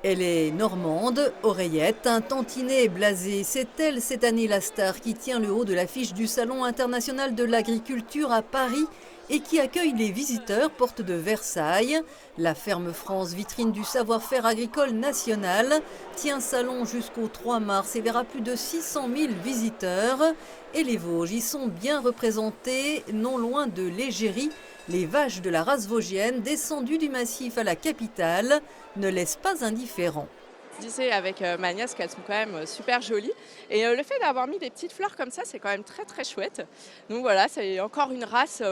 Elle est normande, oreillette, un tantinet blasé. C'est elle cette année la star qui tient le haut de l'affiche du Salon international de l'agriculture à Paris et qui accueille les visiteurs porte de Versailles. La ferme France, vitrine du savoir-faire agricole national, tient salon jusqu'au 3 mars et verra plus de 600 000 visiteurs. Et les Vosges y sont bien représentés, non loin de l'égérie. Les vaches de la race vosgienne, descendues du massif à la capitale, ne laissent pas indifférents. Je disais avec ma nièce qu'elles sont quand même super jolies. Et le fait d'avoir mis des petites fleurs comme ça, c'est quand même très très chouette. Donc voilà, c'est encore une race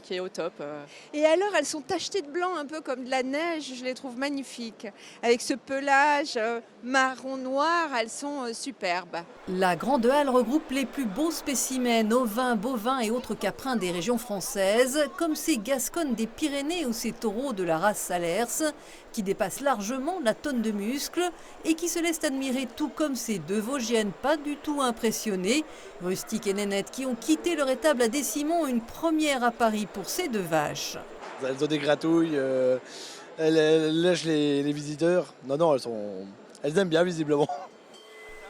qui est au top. Et alors, elles sont tachetées de blanc, un peu comme de la neige, je les trouve magnifiques. Avec ce pelage marron-noir, elles sont superbes. La Grande Halle regroupe les plus beaux spécimens ovins, bovins et autres caprins des régions françaises, comme ces Gasconnes des Pyrénées ou ces taureaux de la race Salers, qui dépassent largement la tonne de muscles et qui se laissent admirer tout comme ces deux Vosgiennes pas du tout impressionnées, Rustique et Nénette, qui ont quitté leur étable à Décimon, une première à Paris pour ces deux vaches. Elles ont des gratouilles, elles lèchent les visiteurs. Non, elles aiment bien visiblement.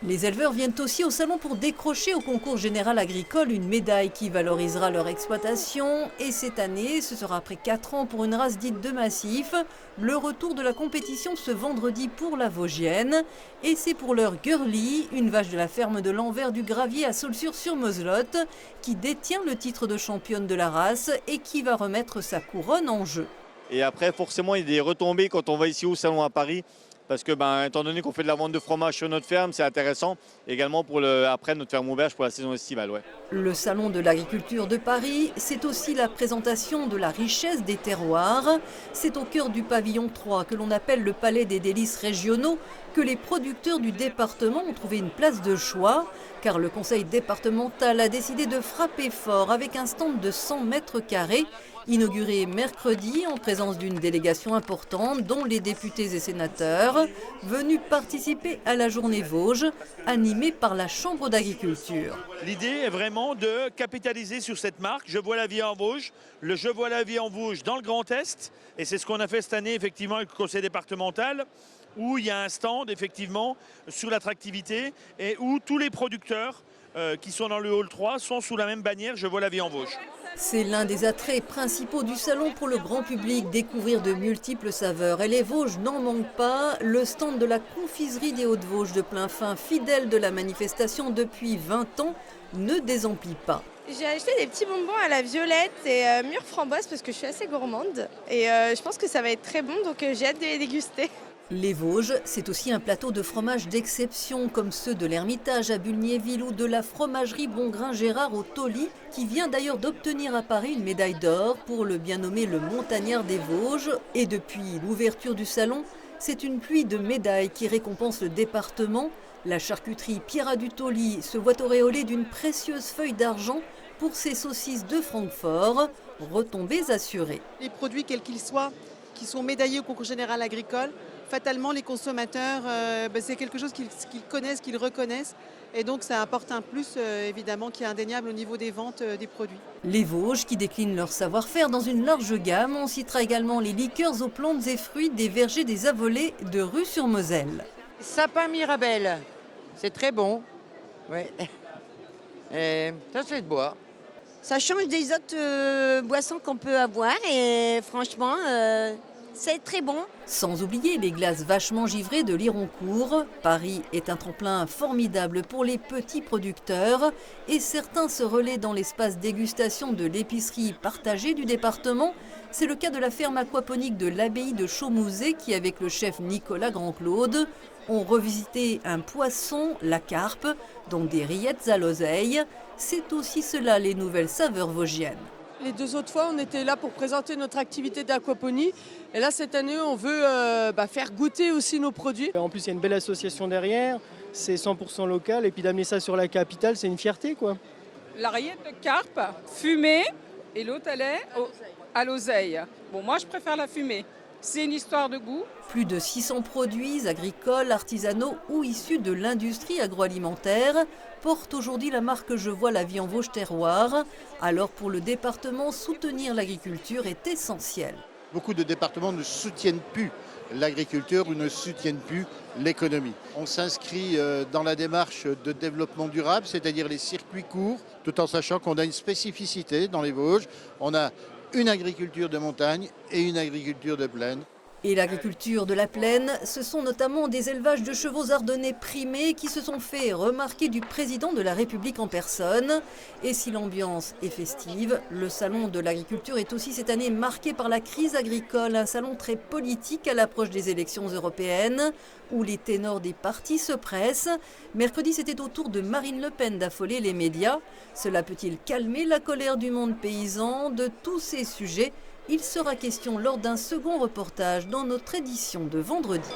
Les éleveurs viennent aussi au salon pour décrocher au concours général agricole une médaille qui valorisera leur exploitation. Et cette année, ce sera après 4 ans pour une race dite de massif, le retour de la compétition ce vendredi pour la Vosgienne. Et c'est pour leur Girly, une vache de la ferme de l'Envers du Gravier à Saulxures-sur-Moselotte, qui détient le titre de championne de la race et qui va remettre sa couronne en jeu. Et après, forcément, il y a des retombées quand on va ici au salon à Paris. Parce que, étant donné qu'on fait de la vente de fromage sur notre ferme, c'est intéressant. Également pour après notre ferme auberge pour la saison estivale. Ouais. Le Salon de l'agriculture de Paris, c'est aussi la présentation de la richesse des terroirs. C'est au cœur du pavillon 3, que l'on appelle le palais des délices régionaux, que les producteurs du département ont trouvé une place de choix. Car le conseil départemental a décidé de frapper fort avec un stand de 100 mètres carrés, inauguré mercredi en présence d'une délégation importante, dont les députés et sénateurs, venus participer à la journée Vosges, animée par la Chambre d'agriculture. L'idée est vraiment de capitaliser sur cette marque, Je vois la vie en Vosges, le Je vois la vie en Vosges dans le Grand Est. Et c'est ce qu'on a fait cette année, effectivement, avec le conseil départemental, où il y a un stand, effectivement, sur l'attractivité et où tous les producteurs qui sont dans le hall 3 sont sous la même bannière Je vois la vie en Vosges. C'est l'un des attraits principaux du salon pour le grand public, découvrir de multiples saveurs. Et les Vosges n'en manquent pas. Le stand de la confiserie des Hauts-de-Vosges de Plainfin, fidèle de la manifestation depuis 20 ans, ne désemplit pas. J'ai acheté des petits bonbons à la violette et mûre framboise parce que je suis assez gourmande. Et je pense que ça va être très bon, donc j'ai hâte de les déguster. Les Vosges, c'est aussi un plateau de fromages d'exception comme ceux de l'Ermitage à Bulgnéville ou de la fromagerie Bongrain-Gérard au Tauly, qui vient d'ailleurs d'obtenir à Paris une médaille d'or pour le bien nommé le Montagnard des Vosges. Et depuis l'ouverture du salon, c'est une pluie de médailles qui récompense le département. La charcuterie Pierrat du Tauly se voit auréolée d'une précieuse feuille d'argent pour ses saucisses de Francfort, retombées assurées. Les produits, quels qu'ils soient, qui sont médaillés au concours général agricole, fatalement, les consommateurs, c'est quelque chose qu'ils connaissent, qu'ils reconnaissent. Et donc, ça apporte un plus, évidemment, qui est indéniable au niveau des ventes des produits. Les Vosges, qui déclinent leur savoir-faire dans une large gamme. On citera également les liqueurs aux plantes et fruits des vergers des Avolets de Rue-sur-Moselle. Sapin Mirabelle, c'est très bon. Ouais. Et ça se fait de boire. Ça change des autres boissons qu'on peut avoir et franchement, c'est très bon. Sans oublier les glaces vachement givrées de Lironcourt. Paris est un tremplin formidable pour les petits producteurs et certains se relaient dans l'espace dégustation de l'épicerie partagée du département. C'est le cas de la ferme aquaponique de l'abbaye de Chaumouzet qui, avec le chef Nicolas Grand-Claude, ont revisité un poisson, la carpe, dont des rillettes à l'oseille. C'est aussi cela les nouvelles saveurs vosgiennes. Les 2 autres fois, on était là pour présenter notre activité d'aquaponie. Et là, cette année, on veut faire goûter aussi nos produits. En plus, il y a une belle association derrière. C'est 100% local. Et puis d'amener ça sur la capitale, c'est une fierté, quoi. La rillette de carpe fumée et l'autre, elle est à l'oseille. Bon, moi, je préfère la fumée. C'est une histoire de goût. Plus de 600 produits agricoles, artisanaux ou issus de l'industrie agroalimentaire portent aujourd'hui la marque Je vois la vie en Vosges terroir. Alors pour le département, soutenir l'agriculture est essentiel. Beaucoup de départements ne soutiennent plus l'agriculture ou ne soutiennent plus l'économie. On s'inscrit dans la démarche de développement durable, c'est-à-dire les circuits courts, tout en sachant qu'on a une spécificité dans les Vosges. On a une agriculture de montagne et une agriculture de plaine. Et l'agriculture de la plaine, ce sont notamment des élevages de chevaux ardennais primés qui se sont fait remarquer du président de la République en personne. Et si l'ambiance est festive, le salon de l'agriculture est aussi cette année marqué par la crise agricole, un salon très politique à l'approche des élections européennes, où les ténors des partis se pressent. Mercredi, c'était au tour de Marine Le Pen d'affoler les médias. Cela peut-il calmer la colère du monde paysan? De tous ces sujets, il sera question lors d'un second reportage dans notre édition de vendredi.